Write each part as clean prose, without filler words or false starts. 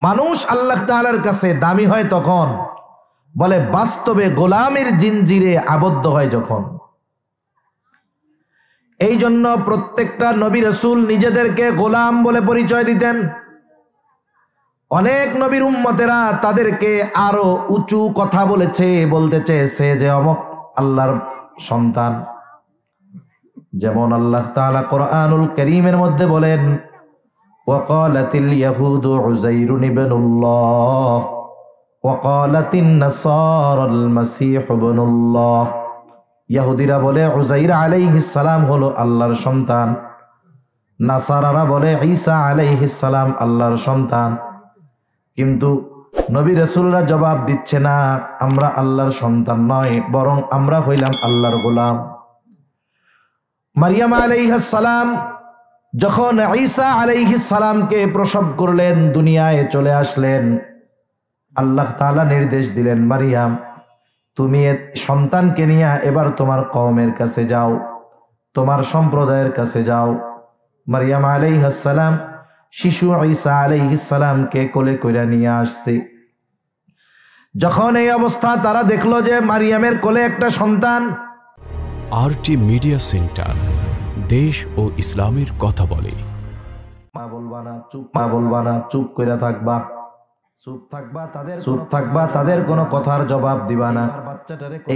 মানুষ আল্লাহ তাআলার কাছে দামি হয় তখন, বলে বাস্তবে গোলামের জিনজিরে আবদ্ধ হয় যখন। এই জন্য প্রত্যেকটা নবী রাসূল নিজেদেরকে গোলাম বলে পরিচয় দিতেন। অনেক নবীর উম্মতেরা তাদেরকে আরো উঁচু কথা বলতে চেয়েছে যে অমুক আল্লাহর সন্তান। যেমন আল্লাহ তাআলা কোরআনুল কারীমের মধ্যে বলেন, ওয়াকালাতিল ইয়াহুদু উযাইরুন ইবনুল্লাহ ওয়াকালাতিন নাসারাল মাসীহু ইবনুল্লাহ। ইহুদিরা বলে উযাইর আলাইহিস সালাম হলো আল্লাহর সন্তান, নাসারারা বলে ঈসা আলাইহিস সালাম আল্লাহর সন্তান। কিন্তু নবী রাসূলরা জবাব দিচ্ছে না, আমরা আল্লাহর সন্তান নয়, বরং আমরা হইলাম আল্লাহর গোলাম। মারিয়াম আলাইহিস সালাম যখন ঈসা আলাইহিস সালামকে প্রসব করলেন, দুনিয়ায় চলে আসলেন, আল্লাহ তাআলা নির্দেশ দিলেন, মারিয়াম তুমি সন্তানকে নিয়ে এবার তোমার কওমের কাছে যাও, তোমার সম্প্রদায়ের কাছে যাও। মারিয়াম আলাইহিস সালাম শিশু ঈসা আলাইহিস সালামকে কোলে কইরা নিয়ে আসছে। যখন এই অবস্থা তারা দেখলো যে মারিয়ামের কোলে একটা সন্তান। আরটি মিডিয়া সেন্টার, দেশ ও ইসলামের কথা বলে। মা বলবা না, চুপ কইরা থাকবা, চুপ থাকবা, তাদের কোনো কথার জবাব দিবা না।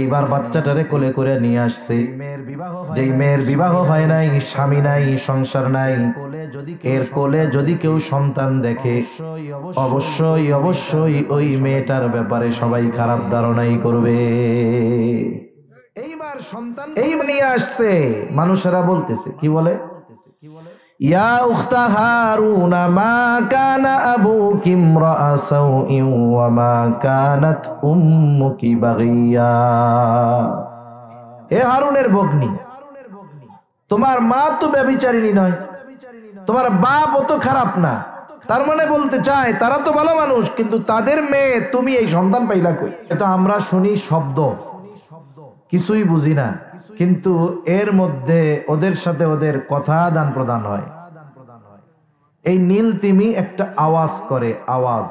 এইবার বাচ্চাটারে কোলে করে নিয়ে আসছে। যেই মেয়ের বিবাহ হয় নাই, স্বামী নাই, সংসার নাই, এর কোলে যদি কেউ সন্তান দেখে অবশ্যই ওই মেয়েটার ব্যাপারে সবাই খারাপ ধারণাই করবে। এইবার সন্তান এই নিয়ে আসছে, মানুষেরা বলতেছে, কি বলে, ইয়া উখতা হারুনা মা কানা আবুকি ইমরাআ সাউইন ওয়া মা কানাত উম্মুকি বাগিয়া। হে হারুনের ভগ্নী, তোমার মা তো ব্যভিচারিণী নয়, তোমার বাপ অত খারাপ না। তার মানে বলতে চায় তারা তো ভালো মানুষ, কিন্তু তাদের মেয়ে তুমি এই সন্তান পাইলা কই? এটা আমরা শুনি শব্দ, কিছুই বুঝি না, কিন্তু এর মধ্যে ওদের সাথে ওদের কথা আদান প্রদান হয়। এই নীল তিমি একটা আওয়াজ করে, আওয়াজ।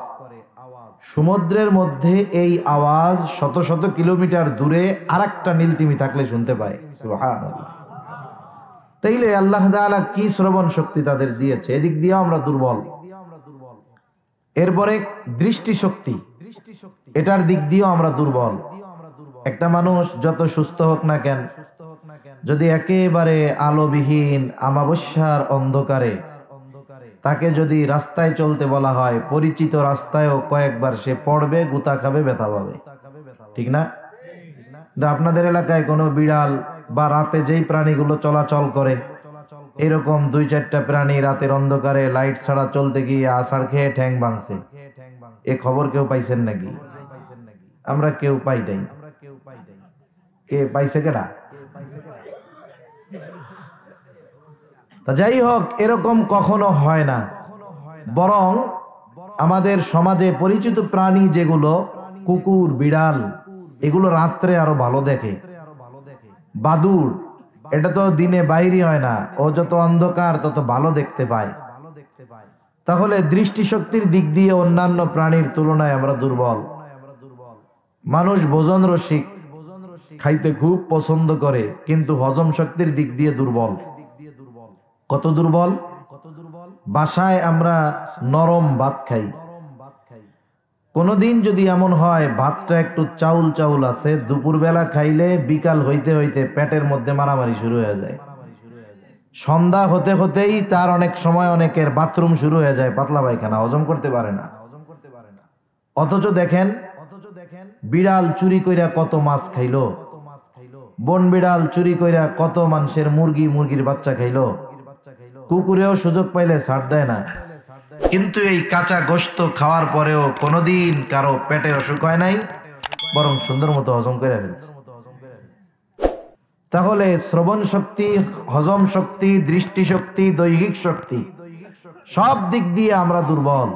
সমুদ্রের মধ্যে এই আওয়াজ শত শত কিলোমিটার দূরে আরেকটা নীল তিমি থাকলে শুনতে পায়। সুবহানাল্লাহ। তাইলে আল্লাহ তাআলা কি শ্রবণ শক্তি তাদের দিয়েছে, এদিক দিয়ে আমরা দুর্বল। এরপরে দৃষ্টি শক্তি, এটার দিক দিয়েও আমরা দুর্বল। একটা মানুষ যত সুস্থ হোক না কেন, যদি একেবারে আলোবিহীন আমাবস্যার অন্ধকারে তাকে যদি রাস্তায় চলতে বলা হয়, পরিচিত রাস্তায়ও কয়েকবার সে পড়বে, গুতা খাবে, ব্যথা পাবে, ঠিক না? আপনাদের এলাকায় কোনো বিড়াল বা রাতে যেই প্রাণীগুলো চলাচল করে, এরকম 2-4টা প্রাণী রাতের অন্ধকারে লাইট ছাড়া চলতে গিয়ে আছাড় খেয়ে ঠ্যাং ভাঙছে, এ খবর কেউ পাইছেন নাকি? আমরা কেউ পাই নাই। কে পাইছে? কেডা? যাই হোক, এরকম কখনো হয় না। বরং আমাদের সমাজে পরিচিত প্রাণী যেগুলো, কুকুর, বিড়াল, এগুলো রাত্রে আরো ভালো দেখে। বাদুড়, এটা তো দিনে বাইরে হয় না, ও যত অন্ধকার তত ভালো দেখতে পায়। তাহলে দৃষ্টিশক্তির দিক দিয়ে অন্যান্য প্রাণীর তুলনায় আমরা দুর্বল। মানুষ ভোজন রসিক, খাইতে খুব পছন্দ করে, কিন্তু হজম শক্তির দিক দিয়ে দুর্বল। কত দুর্বল? বাসায় আমরা নরম ভাত খাই, কোনদিন যদি এমন হয় ভাতটা একটু চাউল চাউল আছে, দুপুরবেলা খাইলে বিকাল হইতে হইতে পেটের মধ্যে মারামারি শুরু হয়ে যায়। সন্ধ্যা হতে হতেই তার অনেক সময় অনেকের বাথরুম শুরু হয়ে যায়, পাতলা পায়খানা, হজম করতে পারে না। অথচ দেখেন বিড়াল চুরি কইরা কত মাছ খাইলো, বন বিড়াল চুরি কইরা কত মানুষের মুরগির বাচ্চা খাইলো, কুকুরেও সুযোগ পাইলে ছাড় দেয় না। কিন্তু এই কাঁচা গোশত খাওয়ার পরেও কোনোদিন কারো পেটে অসুখ হয় নাই, বরং সুন্দর মতো হজম করে ফেলছে। তাহলে শ্রবণ শক্তি, হজম শক্তি, দৃষ্টি শক্তি, দৈহিক শক্তি, সব দিক দিয়ে আমরা দুর্বল।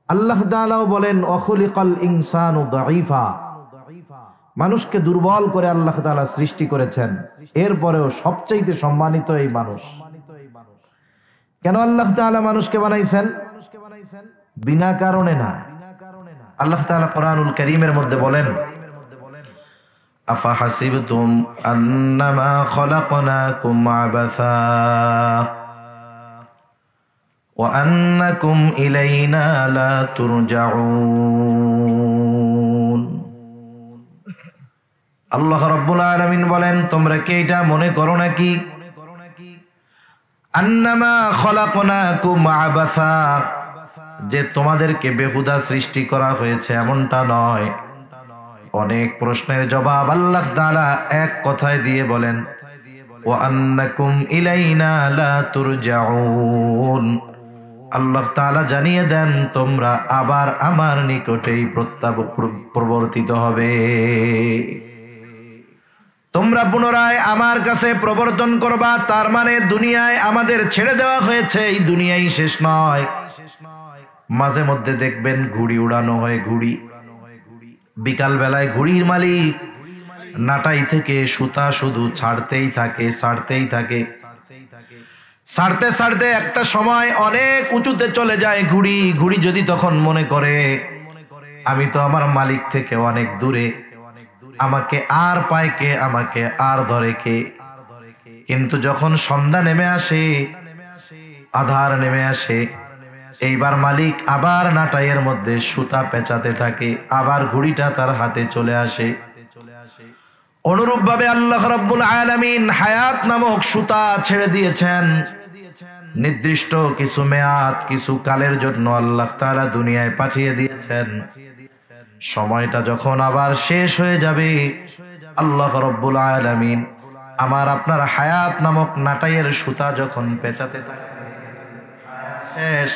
আল্লাহ তাআলাও বলেন, অখুলিকাল ইনসানু দাঈফা, মানুষকে দুর্বল করে আল্লাহ তাআলা সৃষ্টি করেছেন। এরপরেও সবচেয়ে সম্মানিত এই মানুষ। কেন আল্লাহ তাআলা মানুষকে বানাইছেন? বিনা কারণে না। আল্লাহ তাআলা কোরআনুল কারীমের মধ্যে বলেন, আফা হাসিবতুম আন্নামা খলাকনাকুম আবাসা ওয়া আন্নাকুম ইলাইনা লা তুরজাউন। আল্লাহ রাব্বুল আলামিন বলেন, তোমরা কি এটা মনে করো নাকি আন্নামা খলাকনাকুম আবাসা, যে তোমাদেরকে বেহুদা সৃষ্টি করা হয়েছে, এমনটা নয়। অনেক প্রশ্নের জবাব আল্লাহ তাআলা এক কথায় দিয়ে বলেন, ওয়া আন্নাকুম ইলাইনা লা তুরজাউন। আল্লাহ তাআলা জানিয়ে দেন তোমরা আবার আমার নিকটেই প্রবর্তিত হবে, তোমরা পুনরায় আমার কাছে প্রবর্তন করবা। তার মানে দুনিয়ায় আমাদের ছেড়ে দেওয়া হয়েছে, এই দুনিয়াই শেষ নয়। মাঝে মধ্যে দেখবেন ঘুড়ি উড়ানো হয়, ঘুড়ি বিকাল বেলায় ঘুড়ির মালিক নাটাই থেকে সুতা শুধু ছাড়তেই থাকে, ছাড়তেই থাকে, ছাড়তে ছাড়তে একটা সময় অনেক উঁচুতে চলে যায় ঘুড়ি। ঘুড়ি যদি তখন মনে করে আমি তো আমার মালিক থেকে অনেক দূরে, আমাকে আর পায় কে, আমাকে আর ধরে কে। কিন্তু যখন সন্ধ্যা নেমে আসে, আধার নেমে আসে, এইবার মালিক আবার নাটাইয়ের মধ্যে সুতা পেঁচাতে থাকে, আবার ঘুড়িটা তার হাতে চলে আসে। অনুরূপভাবে আল্লাহ রাব্বুল আলামিন হায়াত নামক সুতা ছেড়ে দিয়েছেন। নির্দিষ্ট কিছু মেয়াদ, কিছু কালের জন্য আল্লাহ তাআলা দুনিয়ায় পাঠিয়ে দিয়েছেন। সময়টা যখন আবার শেষ হয়ে যাবে, আল্লাহ রাব্বুল আলামিন আমার আপনার হায়াত নামক নাটাইয়ের সুতা যখন পেঁচাতে থাকে, শেষ,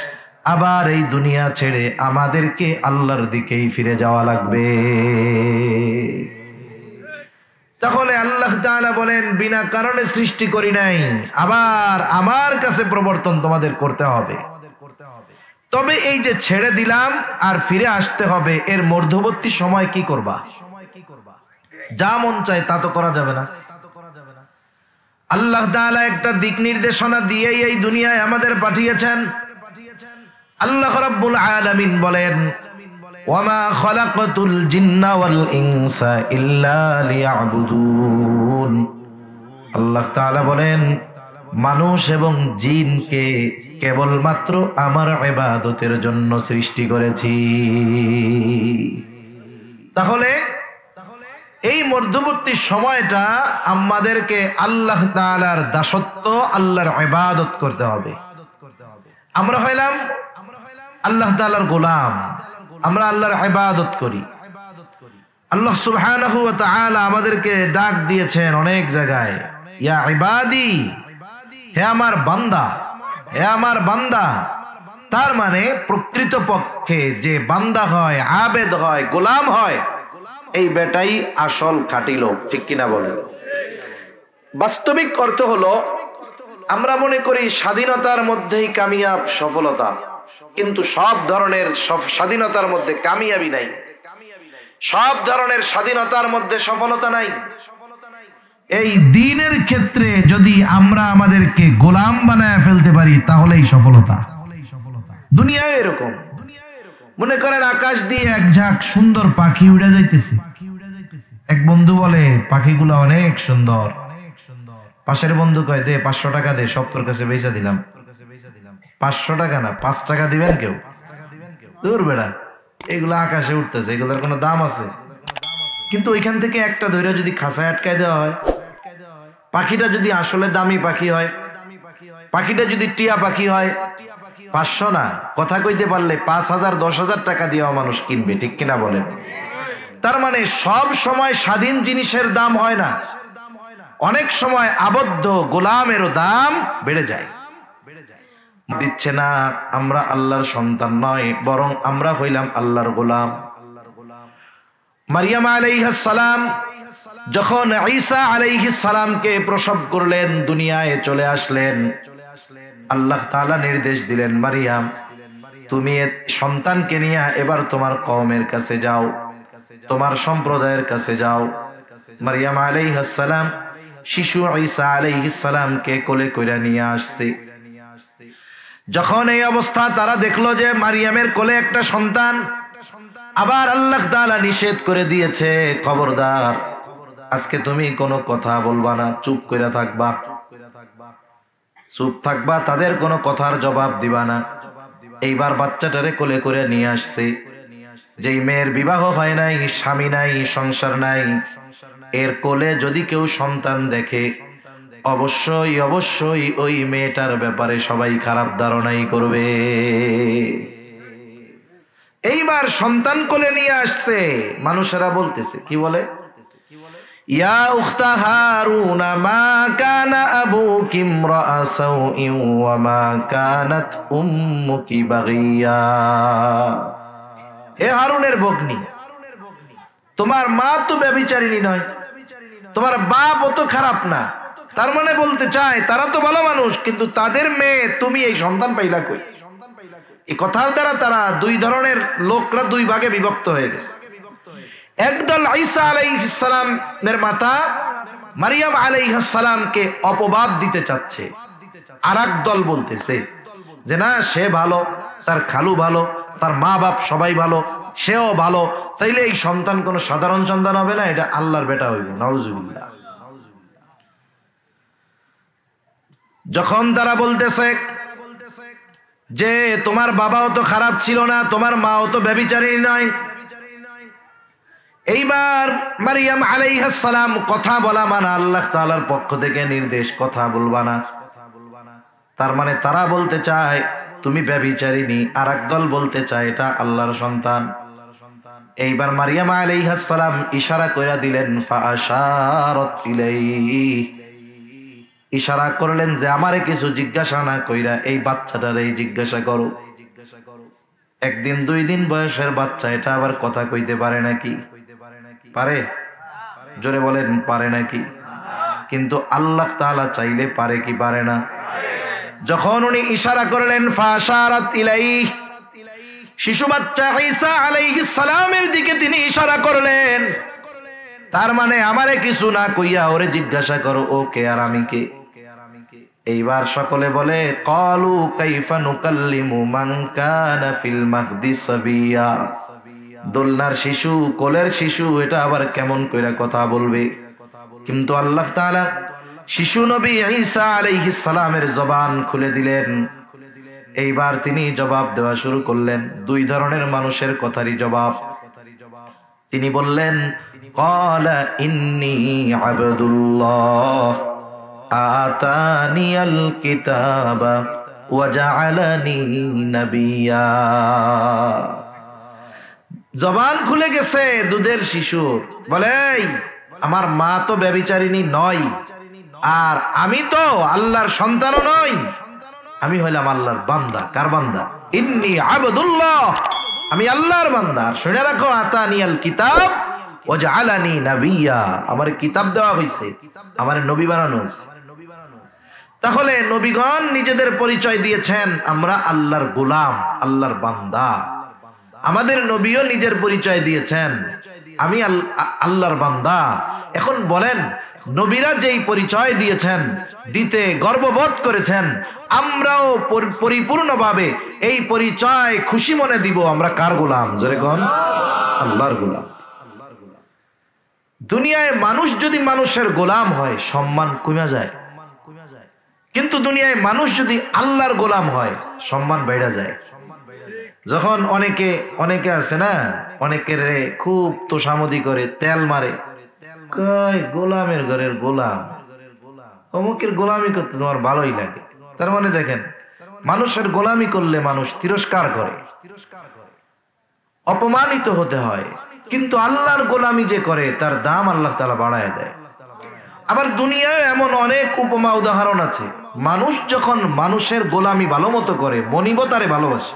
আবার এই দুনিয়া ছেড়ে আমাদেরকে আল্লাহর দিকেই ফিরে যাওয়া লাগবে। তাহলে আল্লাহ তাআলা বলেন, বিনা কারণে সৃষ্টি করি নাই, আবার আমার কাছে প্রবর্তন তোমাদের করতে হবে। তবে এই যে ছেড়ে দিলাম আর ফিরে আসতে হবে, এর মধ্যবর্তী সময় কি করবা? যা মন চায় তা তো করা যাবে না। আল্লাহ তাআলা একটা দিক নির্দেশনা দিয়ে এই দুনিয়ায় আমাদের পাঠিয়েছেন। আল্লাহ রাব্বুল আলামিন বলেন, ওয়ামা খালাকাতুল জিন্না ওয়াল ইনসা ইল্লা লিয়াবুদুন। আল্লাহ তাআলা বলেন, মানুষ এবং জিনকে কেবলমাত্র আমার ইবাদতের জন্য সৃষ্টি করেছি। তাহলে এই মধ্যবর্তী সময়টা আমাদেরকে আল্লাহ তাআলার দাসত্ব, আল্লাহর ইবাদত করতে হবে। আমরা হইলাম আল্লাহ তাআলার গোলাম, আমরা আল্লাহর ইবাদত করি। আল্লাহ সুবহানাহু ওয়া তাআলা আমাদেরকে ডাক দিয়েছেন অনেক জায়গায়, ইয়া ইবাদি, হে আমার বান্দা, হে আমার বান্দা। তার মানে প্রকৃতপক্ষে যে বান্দা হয়, আবেদ হয়, গোলাম হয়, এই বেটাই আসল খাঁটি লোক, ঠিক কিনা বলেন? বাস্তবিক অর্থ হলো, আমরা মনে করি স্বাধীনতার মধ্যেই কামিয়াব, সফলতা, কিন্তু সব ধরনের স্বাধীনতার মধ্যে কামিয়াবি নাই, সব ধরনের স্বাধীনতার মধ্যে সফলতা নাই। এই দ্বীনের ক্ষেত্রে যদি আমরা আমাদেরকে গোলাম বানায় ফেলতে পারি, তাহলেই সফলতা। দুনিয়াও এরকম। মনে করেন আকাশ দিয়ে এক ঝাঁক সুন্দর পাখি উড়ে যাইতেছে, এক বন্ধু বলে পাখিগুলো অনেক সুন্দর, পাশের বন্ধু কয় দে 500 টাকা দে, সব তোর কাছে বেচা দিলাম। 500 টাকা না, 5 টাকা দিবেন কেউ? দূর বেড়া, এগুলো আকাশে উঠতেছে, এগুলোর কোনো দাম আছে? কিন্তু ওইখান থেকে একটা ধৈর্য যদি খাঁচায় আটকায় দেওয়া হয়, পাখিটা যদি আসলে দামি পাখি হয়, পাখিটা যদি টিয়া পাখি হয়, 500 না, কথা কইতে পারলে 5000 10,000 টাকা দিয়েও মানুষ কিনবে, ঠিক কিনা বলেন? তার মানে সব সময় স্বাধীন জিনিসের দাম হয় না, অনেক সময় আবদ্ধ গোলামেরও দাম বেড়ে যায়। দিচ্ছে না, আমরা আল্লাহর সন্তান নয়, বরং আমরা হইলাম আল্লাহর গোলাম। মারিয়াম আলাইহিস সালাম যখন ঈসা আলাইহিস সালামকে প্রসব করলেন, দুনিয়ায় চলে আসলেন, আল্লাহ তাআলা নির্দেশ দিলেন, মারিয়াম তুমি সন্তানকে নিয়ে এবার তোমার কওমের কাছে যাও, তোমার সম্প্রদায়ের কাছে যাও। মারিয়াম আলাইহিস সালাম শিশু ঈসা আলাইহিস সালামকে কোলে কইরা নিয়ে আসছে। যখন এই অবস্থা তারা দেখলো যে মারিয়ামের কোলে একটা সন্তান, আবার আল্লাহ তাআলা নিষেধ করে দিয়েছে, খবরদার আজকে তুমি কোনো কথা বলবা না, চুপ করে থাকবা, চুপ থাকবা, তাদের কোনো কথার জবাব দিবা না। এইবার বাচ্চাটারে কোলে করে নিয়ে আসছে। যেই মেয়ের বিবাহ হয় নাই, স্বামী নাই, সংসার নাই, এর কোলে যদি কেউ সন্তান দেখে অবশ্যই অবশ্যই ওই মেয়েটার ব্যাপারে সবাই খারাপ ধারণাই করবে। এইবার সন্তান কোলে নিয়ে আসছে, মানুষেরা বলতেছে, কি বলে, ইয়া উখতা হারুনা মা কানা আবুকি ইমরাআ সাউইন ওয়া মা কানাত উম্মুকি বাগিয়া। হে হারুনের ভগ্নী, তোমার মা তো ব্যভিচারিণী নয়, তোমার বাপও তো খারাপ না। তার মানে বলতে চায় তারা তো ভালো মানুষ, কিন্তু তাদের মেয়ে তুমি এই সন্তান পাইলা কই? এই কথার দ্বারা তারা দুই ধরনের লোকরা দুই ভাগে বিভক্ত হয়ে গেছে। একদল ঈসা আলাইহিস সালামের মাতা মারিয়াম আলাইহিস সালামকে অপবাদ দিতে চাচ্ছে, আর এক দল বলতেছে যে না, সে ভালো, তার খালু ভালো, তার মা বাপ সবাই ভালো, সেও ভালো, তাইলে এই সন্তান কোনো সাধারণ সন্তান হবে না, এটা আল্লাহর বেটা হইব। নাউজুবিল্লাহ। যখন তারা বলতেছে যে তোমার বাবাও তো খারাপ ছিল না, তোমার মাও তো ব্যভিচারিণী নয়, এইবার মারিয়াম আলাইহিস সালাম কথা বলা মানা আল্লাহ তাআলার পক্ষ থেকে নির্দেশ, কথা বলবা না। তার মানে তারা বলতে চায় তুমি ব্যভিচারিণী, আর একদল বলতে চায় এটা আল্লাহর সন্তান। এইবার মারিয়াম আলাইহিস সালাম ইশারা কইরা দিলেন, ফাআশারাত ইলাইহি, ইশারা করলেন যে আমারে কিছু জিজ্ঞাসা না কইরা এই বাচ্চাটারে জিজ্ঞাসা করো। একদিন দুই দিন বয়সের বাচ্চা, এটা আবার কথা কইতে পারে নাকি? পারে? জোরে বলেন, পারে নাকি? কিন্তু আল্লাহ তাআলা চাইলে পারে কি পারে না? যখন উনি ইশারা করলেন ফাশারাত ইলাইহি, শিশু বাচ্চা ঈসা আলাইহিস সালামের দিকে তিনি ইশারা করলেন, তার মানে আমারে কিছু না কইয়া ওরে জিজ্ঞাসা করো ও কে আর আমি কে। এইবার সকলে বলে ক্বালু কাইফা নুকাল্লিমু মান কানা ফিল মাহদি সাবিয়া, দোলনার শিশু, কোলের শিশু, এটা আবার কেমন কইরা কথা বলবে? কিন্তু আল্লাহ তাআলা শিশু নবী ঈসা আলাইহিস সালামের জবান খুলে দিলেন। এইবার তিনি জবাব দেওয়া শুরু করলেন, দুই ধরনের মানুষের কথারই জবাব। তিনি বললেন, ক্বালা ইন্নী আবদুল্লাহ আতানিয়াল কিতাবা ওয়া জাআলানি নাবিয়্যা। জবান খুলে গেছে দুধের শিশু, বলে আমার মা তো ব্যভিচারিণী নয়, আর আমি তো আল্লাহর সন্তানও নই, আমি হইলাম আল্লাহর বান্দা। কার বান্দা? ইন্নী আবদুল্লাহ, আমি আল্লাহর বান্দা। শুনে রাখো, আতানিয়াল কিতাব ওয়া জাআলানি নাবিয়্যা, আমার কিতাব দেওয়া হয়েছে, আমার নবী বানানো হয়েছে। তাহলে নবীগণ নিজেদের পরিচয় দিয়েছেন, আমরা আল্লাহর গোলাম, আল্লাহর বান্দা। আমাদের নবীও নিজের পরিচয় দিয়েছেন, আমি আল্লাহর বান্দা। এখন বলেন, নবীরা যেই পরিচয় দিয়েছেন, দিতে গর্ববোধ করেছেন, আমরাও পরিপূর্ণভাবে এই পরিচয় খুশি মনে দিব আমরা কার গোলাম? জোরে কোন? আল্লাহর গোলাম। দুনিয়ায় মানুষ যদি মানুষের গোলাম হয় সম্মান কমে যায়, কিন্তু দুনিয়ায় মানুষ যদি আল্লাহর গোলাম হয় সম্মান বেড়ে যায়। যখন অনেকে আছে না, অনেকের খুব তোষামদি করে, তেল মারে, কয় গোলামের ঘরের গোলাম, অমুকের গোলামি করতে তোমার ভালোই লাগে। তার মানে দেখেন, মানুষের গোলামি করলে মানুষ তিরস্কার করে, অপমানিত হতে হয়, কিন্তু আল্লাহর গোলামি যে করে তার দাম আল্লাহ তাআলা বাড়ায় দেয়। আবার দুনিয়ায় এমন অনেক উপমা উদাহরণ আছে, মানুষ যখন মানুষের গোলামি ভালো মতো করে, মনিব তারে ভালোবাসে।